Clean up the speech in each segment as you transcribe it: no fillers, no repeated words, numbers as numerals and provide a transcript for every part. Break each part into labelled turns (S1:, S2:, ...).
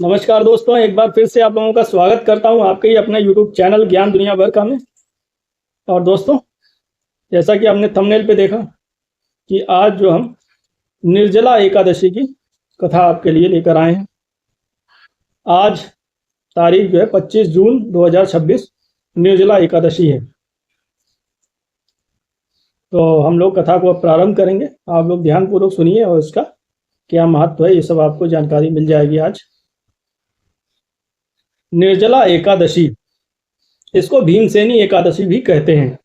S1: नमस्कार दोस्तों, एक बार फिर से आप लोगों का स्वागत करता हूं आपके ही अपने YouTube चैनल ज्ञान दुनिया भर का में। और दोस्तों, जैसा कि आपने थंबनेल पे देखा कि आज जो हम निर्जला एकादशी की कथा आपके लिए लेकर आए हैं। आज तारीख जो है 25 जून 2026 निर्जला एकादशी है। तो हम लोग कथा को अब प्रारंभ करेंगे। आप लोग ध्यानपूर्वक सुनिए और इसका क्या महत्व है ये सब आपको जानकारी मिल जाएगी आज। निर्जला एकादशी, इसको भीमसेनी एकादशी भी कहते हैं।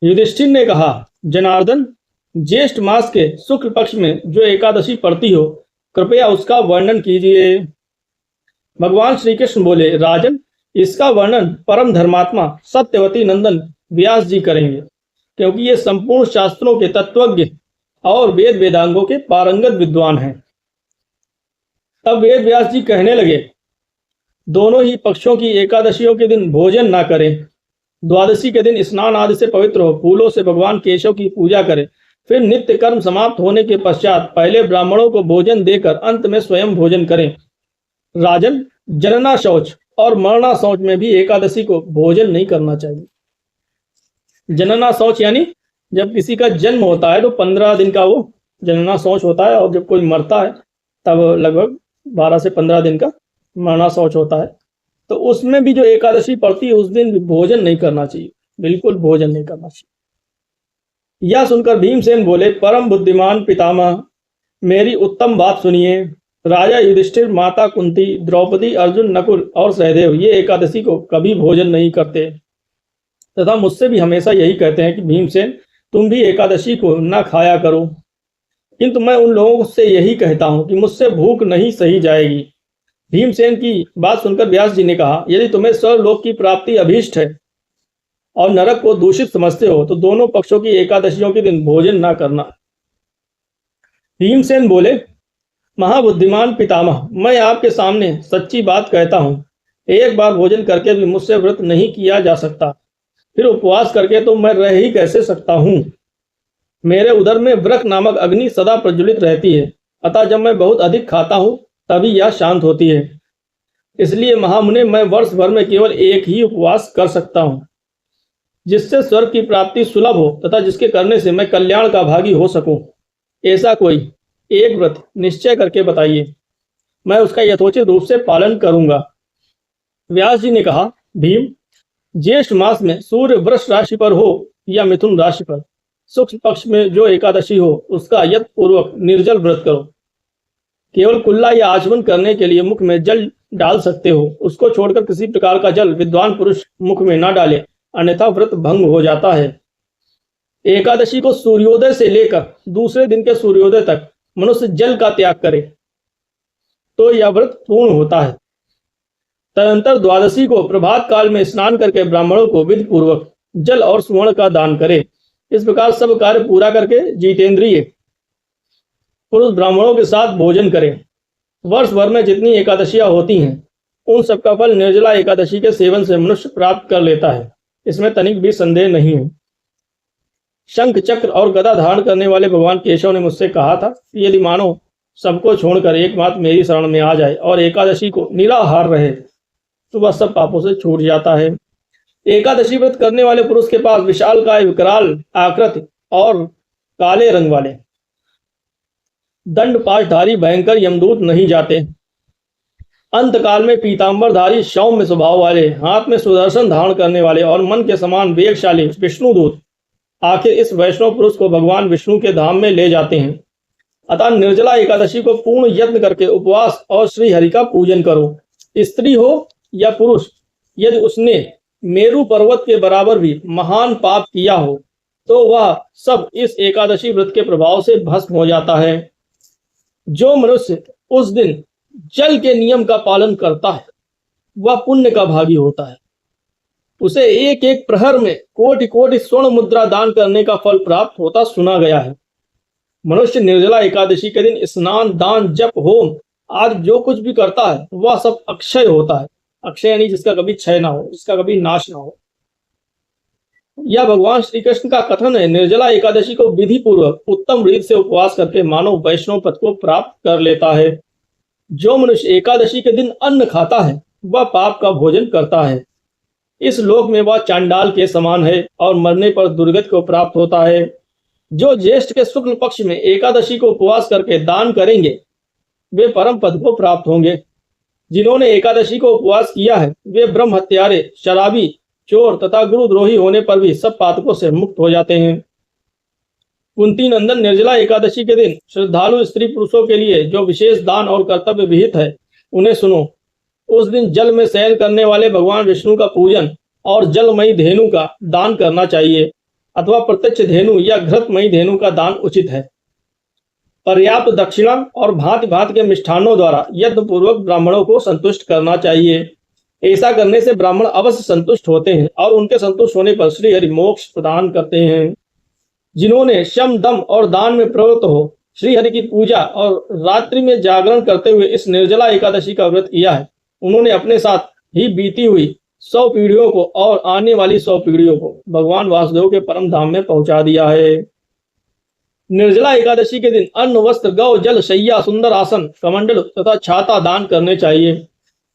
S1: युधिष्ठिर ने कहा, जनार्दन, ज्येष्ठ मास के शुक्ल पक्ष में जो एकादशी पड़ती हो, कृपया उसका वर्णन कीजिए। भगवान श्री कृष्ण बोले, राजन, इसका वर्णन परम धर्मात्मा सत्यवती नंदन व्यास जी करेंगे, क्योंकि ये संपूर्ण शास्त्रों के तत्वज्ञ और वेद वेदांगों के पारंगत विद्वान हैं। तब वेद व्यास जी कहने लगे, दोनों ही पक्षों की एकादशियों के दिन भोजन ना करें। द्वादशी के दिन स्नान आदि से पवित्र हो फूलों से भगवान केशव की पूजा करें। फिर नित्य कर्म समाप्त होने के पश्चात पहले ब्राह्मणों को भोजन देकर अंत में स्वयं भोजन करें। राजन, जनना शौच और मरना शौच में भी एकादशी को भोजन नहीं करना चाहिए। जनना शौच यानी जब किसी का जन्म होता है तो 15 दिन का वो जनना शौच होता है, और जब कोई मरता है तब लगभग 12 से 15 दिन का मरना शौच होता है। तो उसमें भी जो एकादशी पड़ती है उस दिन भी भोजन नहीं करना चाहिए, बिल्कुल भोजन नहीं करना चाहिए। यह सुनकर भीमसेन बोले, परम बुद्धिमान पितामह, मेरी उत्तम बात सुनिए। राजा युधिष्ठिर, माता कुंती, द्रौपदी, अर्जुन, नकुल और सहदेव ये एकादशी को कभी भोजन नहीं करते तथा मुझसे भी हमेशा यही कहते हैं कि भीमसेन, तुम भी एकादशी को न खाया करो। किंतु मैं उन लोगों से यही कहता हूं कि मुझसे भूख नहीं सही जाएगी। भीमसेन की बात सुनकर व्यास जी ने कहा, यदि तुम्हें स्वर्गलोक की प्राप्ति अभीष्ट है और नरक को दूषित समझते हो तो दोनों पक्षों की एकादशियों के दिन भोजन ना करना। भीमसेन बोले, महाबुद्धिमान पितामह, मैं आपके सामने सच्ची बात कहता हूं, एक बार भोजन करके भी मुझसे व्रत नहीं किया जा सकता, फिर उपवास करके तो मैं रह ही कैसे सकता हूं। मेरे उदर में व्रक नामक अग्नि सदा प्रज्वलित रहती है, अतः जब मैं बहुत अधिक खाता हूं तभी यह शांत होती है। इसलिए महामुने, मैं वर्ष भर में केवल एक ही उपवास कर सकता हूं, जिससे स्वर्ग की प्राप्ति सुलभ हो तथा जिसके करने से मैं कल्याण का भागी हो सकूं। ऐसा कोई एक व्रत निश्चय करके बताइए, मैं उसका यथोचित रूप से पालन करूंगा। व्यास जी ने कहा, भीम, ज्येष्ठ मास में सूर्य वृष राशि पर हो या मिथुन राशि पर शुक्ल पक्ष में जो एकादशी हो उसका यत्न पूर्वक निर्जल व्रत करो। केवल कुल्ला या आचमन करने के लिए मुख में जल डाल सकते हो, उसको छोड़कर किसी प्रकार का जल विद्वान पुरुष मुख में ना डाले, अन्यथा व्रत भंग हो जाता है। एकादशी को सूर्योदय से लेकर दूसरे दिन के सूर्योदय तक मनुष्य जल का त्याग करे तो यह व्रत पूर्ण होता है। तदनंतर द्वादशी को प्रभात काल में स्नान करके ब्राह्मणों को विधि पूर्वक जल और सुवर्ण का दान करे। इस प्रकार सब कार्य पूरा करके जितेंद्रिय पुरुष ब्राह्मणों के साथ भोजन करें। वर्ष भर में जितनी एकादशियां होती हैं उन सबका फल निर्जला एकादशी के सेवन से मनुष्य प्राप्त कर लेता है, इसमें तनिक भी संदेह नहीं है। शंख चक्र और गदा धारण करने वाले भगवान केशव ने मुझसे कहा था कि यदि मानव सबको छोड़कर एकमात्र मेरी शरण में आ जाए और एकादशी को निराहार रहे तो वह सब पापों से छूट जाता है। एकादशी व्रत करने वाले पुरुष के पास विशालकाय, विकराल आकृति और काले रंग वाले दंड पाशधारी भयंकर यमदूत नहीं जाते। अंतकाल में पीतांबरधारी सौम्य स्वभाव वाले, हाथ में सुदर्शन धारण करने वाले और मन के समान वेगशाली विष्णुदूत आखिर इस वैष्णव पुरुष को भगवान विष्णु के धाम में ले जाते हैं। अतः निर्जला एकादशी को पूर्ण यत्न करके उपवास और श्री हरि का पूजन करो। स्त्री हो या पुरुष, यदि उसने मेरु पर्वत के बराबर भी महान पाप किया हो तो वह सब इस एकादशी व्रत के प्रभाव से भस्म हो जाता है। जो मनुष्य उस दिन जल के नियम का पालन करता है वह पुण्य का भागी होता है। उसे एक एक प्रहर में कोटि कोटि स्वर्ण मुद्रा दान करने का फल प्राप्त होता सुना गया है। मनुष्य निर्जला एकादशी के दिन स्नान, दान, जप, होम आदि जो कुछ भी करता है वह सब अक्षय होता है। अक्षय यानी जिसका कभी क्षय ना हो, जिसका कभी नाश ना हो। यह भगवान श्री कृष्ण का कथन है। निर्जला एकादशी को विधि पूर्वक उत्तम रीत से उपवास करके मानव वैष्णव पद को प्राप्त कर लेता है। जो मनुष्य एकादशी के दिन अन्न खाता है वह पाप का भोजन करता है। इस लोक में वह चांडाल के समान है और मरने पर दुर्गति को प्राप्त होता है। जो ज्येष्ठ के शुक्ल पक्ष में एकादशी को उपवास करके दान करेंगे वे परम पद को प्राप्त होंगे। जिन्होंने एकादशी को उपवास किया है वे ब्रह्म हत्यारे, शराबी, चोर तथा गुरुद्रोही होने पर भी सब पातकों से मुक्त हो जाते हैं। कुंती नंदन, निर्जला एकादशी के दिन श्रद्धालु स्त्री पुरुषों के लिए जो विशेष दान और कर्तव्य विहित है उन्हें सुनो। उस दिन जल में शयन करने वाले भगवान विष्णु का पूजन और जलमयी धेनु का दान करना चाहिए अथवा प्रत्यक्ष धेनु या घृतमयी धेनु का दान उचित है। पर्याप्त दक्षिणा और भांति भांति के मिष्ठानों द्वारा यज्ञ पूर्वक ब्राह्मणों को संतुष्ट करना चाहिए। ऐसा करने से ब्राह्मण अवश्य संतुष्ट होते हैं और उनके संतुष्ट होने पर श्री हरि मोक्ष प्रदान करते हैं। जिन्होंने शम, दम और दान में प्रवृत्त हो श्री हरि की पूजा और रात्रि में जागरण करते हुए इस निर्जला एकादशी का व्रत किया है उन्होंने अपने साथ ही बीती हुई 100 पीढ़ियों को और आने वाली 100 पीढ़ियों को भगवान वासुदेव के परम धाम में पहुंचा दिया है। निर्जला एकादशी के दिन अन्न, वस्त्र, गौ, जल, शैया, सुंदर आसन, कमंडल तथा छाता दान करने चाहिए।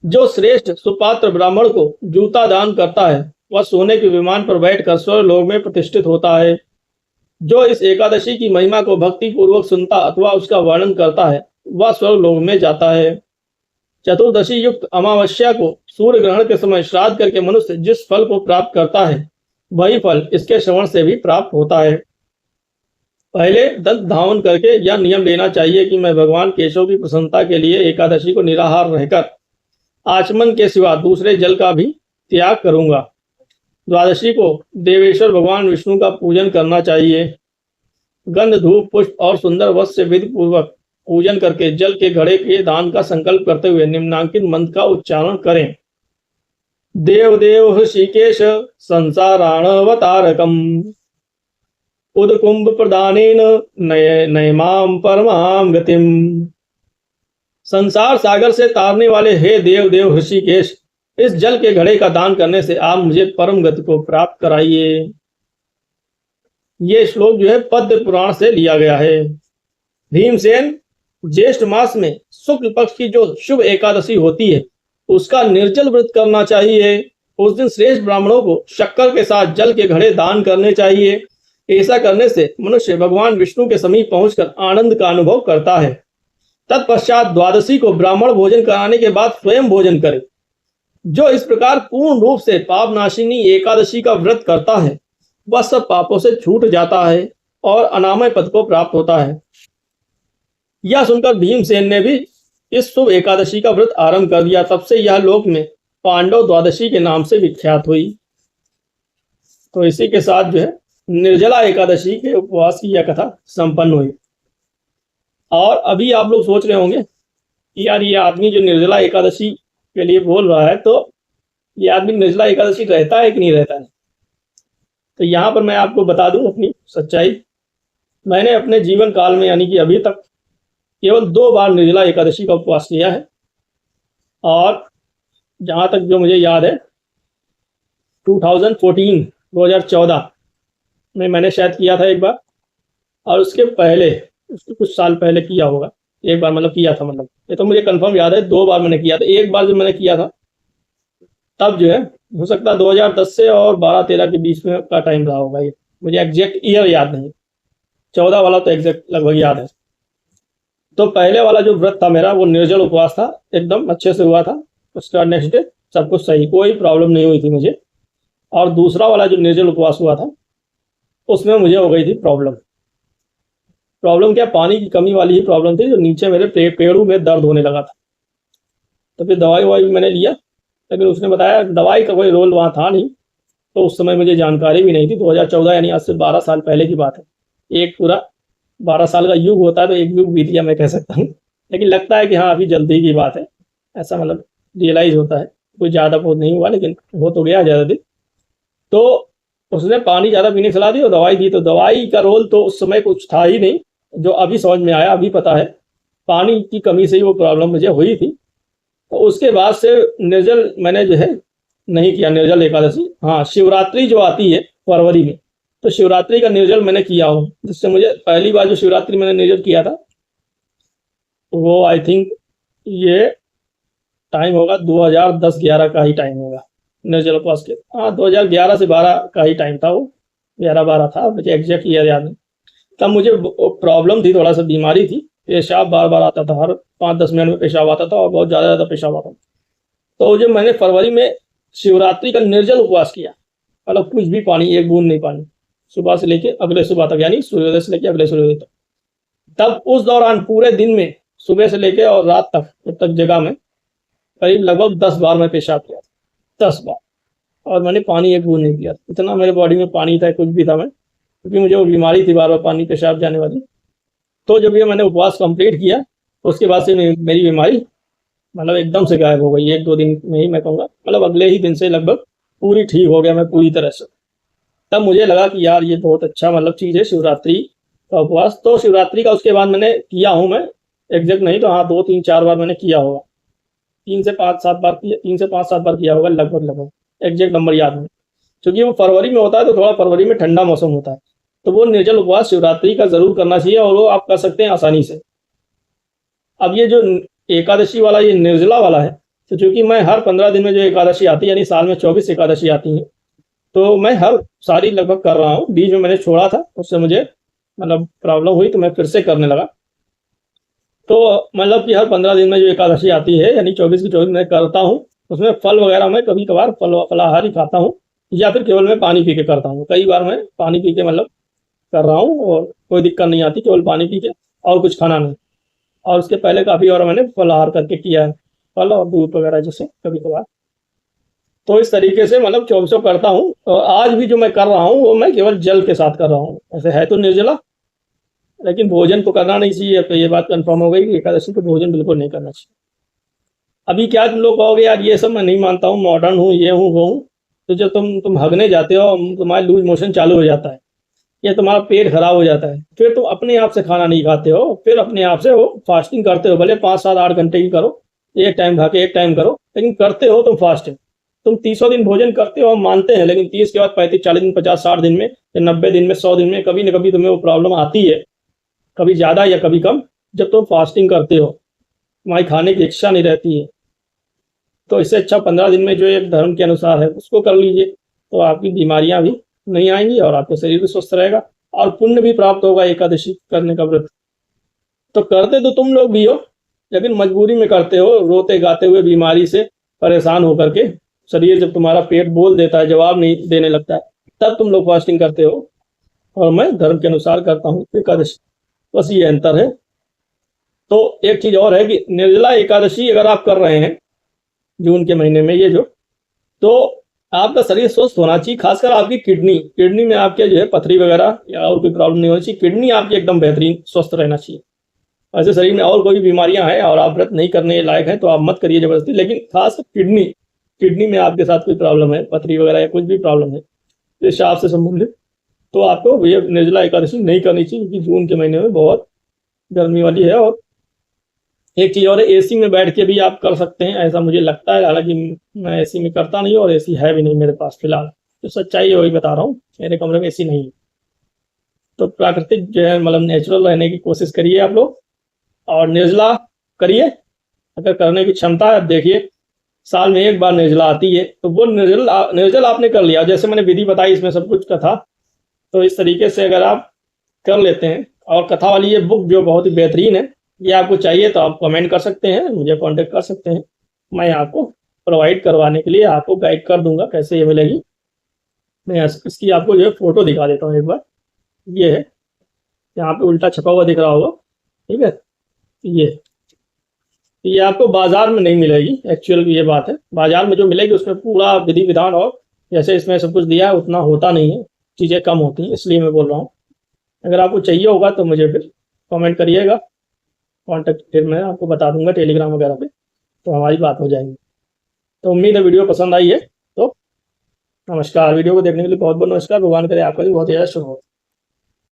S1: जो श्रेष्ठ सुपात्र ब्राह्मण को जूता दान करता है वह सोने के विमान पर बैठकर स्वर्ग लोक में प्रतिष्ठित होता है। जो इस एकादशी की महिमा को भक्ति पूर्वक सुनता अथवा उसका वर्णन करता है वह स्वर्ग लोक में जाता है। चतुर्दशी युक्त अमावस्या को सूर्य ग्रहण के समय श्राद्ध करके मनुष्य जिस फल को प्राप्त करता है वही फल इसके श्रवण से भी प्राप्त होता है। पहले दंत धावन करके यह नियम लेना चाहिए कि मैं भगवान केशव की प्रसन्नता के लिए एकादशी को निराहार रहकर आचमन के सिवा दूसरे जल का भी त्याग करूंगा। द्वादशी को देवेश्वर भगवान विष्णु का पूजन करना चाहिए। गंध, धूप, पुष्प और सुंदर वस्त्र से विधि पूर्वक पूजन करके जल के घड़े के दान का संकल्प करते हुए निम्नांकित मंत्र का उच्चारण करें। देव देव ऋषिकेश संसाराणवतारकम उदकुंभ प्रदानेन नयमाम परमाम गतिम। संसार सागर से तारने वाले हे देव देव ऋषिकेश, इस जल के घड़े का दान करने से आप मुझे परम गति को प्राप्त कराइए। ये श्लोक जो है पद्म पुराण से लिया गया है। भीमसेन, ज्येष्ठ मास में शुक्ल पक्ष की जो शुभ एकादशी होती है उसका निर्जल व्रत करना चाहिए। उस दिन श्रेष्ठ ब्राह्मणों को शक्कर के साथ जल के घड़े दान करने चाहिए। ऐसा करने से मनुष्य भगवान विष्णु के समीप पहुंचकर आनंद का अनुभव करता है। तत्पश्चात द्वादशी को ब्राह्मण भोजन कराने के बाद स्वयं भोजन करे। जो इस प्रकार पूर्ण रूप से पापनाशिनी एकादशी का व्रत करता है वह सब पापों से छूट जाता है और अनामय पद को प्राप्त होता है। यह सुनकर भीमसेन ने भी इस शुभ एकादशी का व्रत आरंभ कर दिया। तब से यह लोक में पांडव द्वादशी के नाम से विख्यात हुई। तो इसी के साथ जो है निर्जला एकादशी के उपवास की यह कथा संपन्न हुई। और अभी आप लोग सोच रहे होंगे कि यार ये आदमी जो निर्जला एकादशी के लिए बोल रहा है तो ये आदमी निर्जला एकादशी रहता है कि नहीं रहता है। तो यहाँ पर मैं आपको बता दूं अपनी सच्चाई। मैंने अपने जीवन काल में यानी कि अभी तक केवल 2 बार निर्जला एकादशी का उपवास किया है। और जहाँ तक जो मुझे याद है 2014 में मैंने शायद किया था एक बार, और उसके कुछ साल पहले किया होगा एक बार, मतलब किया था, मतलब ये तो मुझे कंफर्म याद है 2 बार मैंने किया था। एक बार जब मैंने किया था तब जो है हो सकता है 2010 से और 12-13 के बीच में का टाइम रहा होगा। ये मुझे एग्जैक्ट ईयर याद नहीं, 14 वाला तो एग्जैक्ट लगभग याद है। तो पहले वाला जो व्रत था मेरा वो निर्जल उपवास था, एकदम अच्छे से हुआ था। उसका नेक्स्ट डे सब कुछ सही, कोई प्रॉब्लम नहीं हुई थी मुझे। और दूसरा वाला जो निर्जल उपवास हुआ था उसमें मुझे हो गई थी प्रॉब्लम क्या, पानी की कमी वाली ही प्रॉब्लम थी, जो नीचे मेरे पेड़ों में दर्द होने लगा था। तो फिर दवाई भी मैंने लिया, लेकिन उसने बताया दवाई का कोई रोल वहाँ था नहीं। तो उस समय मुझे जानकारी भी नहीं थी। 2014 यानी आज से 12 साल पहले की बात है। एक पूरा 12 साल का युग होता है तो एक युग बीत गया मैं कह सकता हूँ। लेकिन लगता है कि हाँ अभी जल्दी की बात है, ऐसा मतलब रियलाइज होता है। कोई ज़्यादा बहुत नहीं हुआ, लेकिन हो तो गया ज़्यादा दिन। तो उसने पानी ज़्यादा पीने की सलाह दी और दवाई दी। तो दवाई का रोल तो उस समय कुछ था ही नहीं, जो अभी समझ में आया, अभी पता है पानी की कमी से ही वो प्रॉब्लम मुझे हुई थी। तो उसके बाद से निर्जल मैंने जो है नहीं किया, निर्जल एकादशी। हाँ, शिवरात्रि जो आती है फरवरी में, तो शिवरात्रि का निर्जल मैंने किया हूँ, जिससे मुझे पहली बार जो शिवरात्रि मैंने निर्जल किया था वो आई थिंक ये टाइम होगा 2010-11 का ही टाइम होगा निर्जल उपवास के। हाँ, 2011 से 12 का ही टाइम था वो, 11-12 था, मुझे एग्जैक्ट ईयर याद नहीं। तब मुझे प्रॉब्लम थी, थोड़ा सा बीमारी थी, पेशाब बार बार आता था, हर 5-10 मिनट में पेशाब आता था और बहुत ज़्यादा पेशाब आता था। तो जब मैंने फरवरी में शिवरात्रि का निर्जल उपवास किया, मतलब कुछ भी पानी, एक बूंद नहीं पानी, सुबह से लेके अगले सुबह तक, यानी सूर्योदय से लेके अगले सूर्योदय तक। तब उस दौरान पूरे दिन में सुबह से लेके और रात तक, जब तक जगह में, करीब लगभग 10 बार मैं पेशाब किया, 10 बार, और मैंने पानी एक बूंद नहीं पिया। इतना मेरे बॉडी में पानी था, कुछ भी था मैं, क्योंकि मुझे वो बीमारी थी बार बार पानी पेशाब जाने वाली। तो जब ये मैंने उपवास कंप्लीट किया, उसके बाद से मेरी बीमारी मतलब एकदम से गायब हो गई, 1-2 दिन में ही मैं कहूँगा, मतलब अगले ही दिन से लगभग पूरी ठीक हो गया मैं पूरी तरह से। तब मुझे लगा कि यार ये बहुत अच्छा मतलब चीज़ है शिवरात्रि का उपवास। तो शिवरात्रि का उसके बाद मैंने किया हूँ मैं, एग्जैक्ट नहीं तो हाँ 2-3-4 बार मैंने किया होगा, 3 से 5-7 बार किया होगा लगभग, एग्जैक्ट नंबर याद नहीं, क्योंकि वो फरवरी में होता है, तो थोड़ा फरवरी में ठंडा मौसम होता है, तो वो निर्जल उपवास शिवरात्रि का जरूर करना चाहिए, और वो आप कर सकते हैं आसानी से। अब ये जो एकादशी वाला, ये निर्जला वाला है, तो चूंकि मैं हर 15 दिन में जो एकादशी आती है, यानी साल में 24 एकादशी आती है, तो मैं हर सारी लगभग कर रहा हूँ। बीच में मैंने छोड़ा था, उससे मुझे मतलब प्रॉब्लम हुई, तो मैं फिर से करने लगा। तो मतलब कि हर 15 दिन में जो एकादशी आती है, यानी 24 की 24 मैं करता हूँ। उसमें फल वगैरह मैं कभी कभार फलाहार ही खाता हूँ, या फिर केवल मैं पानी पी के करता हूँ। कई बार मैं पानी पी के मतलब कर रहा हूँ, और कोई दिक्कत नहीं आती, केवल पानी पी के और कुछ खाना नहीं। और उसके पहले काफ़ी और मैंने फलाहार करके किया है, फल और दूध वगैरह जैसे कभी कभार। तो इस तरीके से मतलब 24 करता हूँ, और आज भी जो मैं कर रहा हूँ वो मैं केवल जल के साथ कर रहा हूँ। ऐसे है तो निर्जला, लेकिन भोजन तो करना नहीं चाहिए। तो ये बात कंफर्म हो गई कि एकादशी को भोजन बिल्कुल नहीं करना चाहिए। अभी क्या तुम लोग कहोगे यार ये सब मैं नहीं मानता हूँ, मॉडर्न हूँ, ये हूँ वो हूँ। तो जब तुम हगने जाते हो, तुम्हारा लूज मोशन चालू हो जाता है, या तुम्हारा पेट खराब हो जाता है, फिर तुम अपने आप से खाना नहीं खाते हो, फिर अपने आप से वो फास्टिंग करते हो, भले 5-7-8 घंटे की करो, एक टाइम खा के एक टाइम करो, लेकिन करते हो तुम फास्टिंग। तुम 30 दिन भोजन करते हो, हम मानते हैं, लेकिन 30 के बाद 35-40 दिन, 50-60 दिन में, या 90 दिन में, 100 दिन में कभी न कभी तुम्हें वो प्रॉब्लम आती है, कभी ज़्यादा या कभी कम। जब तुम फास्टिंग करते हो, तुम्हारी खाने की इच्छा नहीं रहती है, तो इससे अच्छा 15 दिन में जो एक धर्म के अनुसार है उसको कर लीजिए, तो आपकी बीमारियां भी नहीं आएंगी, और आपका शरीर भी स्वस्थ रहेगा, और पुण्य भी प्राप्त होगा एकादशी करने का व्रत। तो करते तो तुम लोग भी हो, लेकिन मजबूरी में करते हो, रोते गाते हुए, बीमारी से परेशान होकर के। शरीर जब तुम्हारा पेट बोल देता है, जवाब नहीं देने लगता है, तब तुम लोग फास्टिंग करते हो, और मैं धर्म के अनुसार करता हूँ एकादशी। बस ये अंतर है। तो एक चीज और है कि निर्जला एकादशी अगर आप कर रहे हैं जून के महीने में, ये जो, तो आपका शरीर स्वस्थ होना चाहिए, खासकर आपकी किडनी, किडनी में आपके जो है पथरी वगैरह या और कोई प्रॉब्लम नहीं होनी चाहिए, किडनी आपकी एकदम बेहतरीन स्वस्थ रहना चाहिए। ऐसे शरीर में और कोई भी बीमारियां हैं और आप व्रत नहीं करने लायक हैं, तो आप मत करिए जबरदस्ती, लेकिन खास किडनी, किडनी में आपके साथ कोई प्रॉब्लम है, पथरी वगैरह या कुछ भी प्रॉब्लम है पेशाब से संबंधित, तो आपको ये निर्जला एकादशी नहीं करनी चाहिए, क्योंकि जून के महीने में बहुत गर्मी वाली है। और एक चीज़ और है, एसी में बैठ के भी आप कर सकते हैं, ऐसा मुझे लगता है, हालांकि मैं एसी में करता नहीं, और एसी है भी नहीं मेरे पास फिलहाल। तो सच्चाई है, वही बता रहा हूँ, मेरे कमरे में एसी नहीं है। तो प्राकृतिक जो है मतलब नेचुरल रहने की कोशिश करिए आप लोग, और निर्जला करिए। अगर करने की क्षमता है, अब देखिए साल में एक बार निर्जला आती है, तो वो निर्जल आपने कर लिया, जैसे मैंने विधि बताई इसमें सब कुछ कथा, तो इस तरीके से अगर आप कर लेते हैं। और कथा वाली ये बुक जो बहुत ही बेहतरीन है, ये आपको चाहिए तो आप कमेंट कर सकते हैं, मुझे कांटेक्ट कर सकते हैं, मैं आपको प्रोवाइड करवाने के लिए आपको गाइड कर दूंगा कैसे ये मिलेगी। मैं इसकी आपको जो है फोटो दिखा देता हूँ एक बार। ये है, यहाँ पे उल्टा छपा हुआ दिख रहा होगा, ठीक है। ये आपको बाजार में नहीं मिलेगी, एक्चुअल ये बात है। बाजार में जो मिलेगी उसमें पूरा विधि विधान और जैसे इसमें सब कुछ दिया है उतना होता नहीं है, चीज़ें कम होती हैं, इसलिए मैं बोल रहा हूँ। अगर आपको चाहिए होगा तो मुझे फिर कमेंट करिएगा, कॉन्टेक्ट फिर मैं आपको बता दूंगा टेलीग्राम वगैरह पे, तो हमारी बात हो जाएगी। तो उम्मीद है वीडियो पसंद आई है। तो नमस्कार, वीडियो को देखने के लिए बहुत बहुत नमस्कार। भगवान करे आपका भी बहुत ज़्यादा शुभ हो।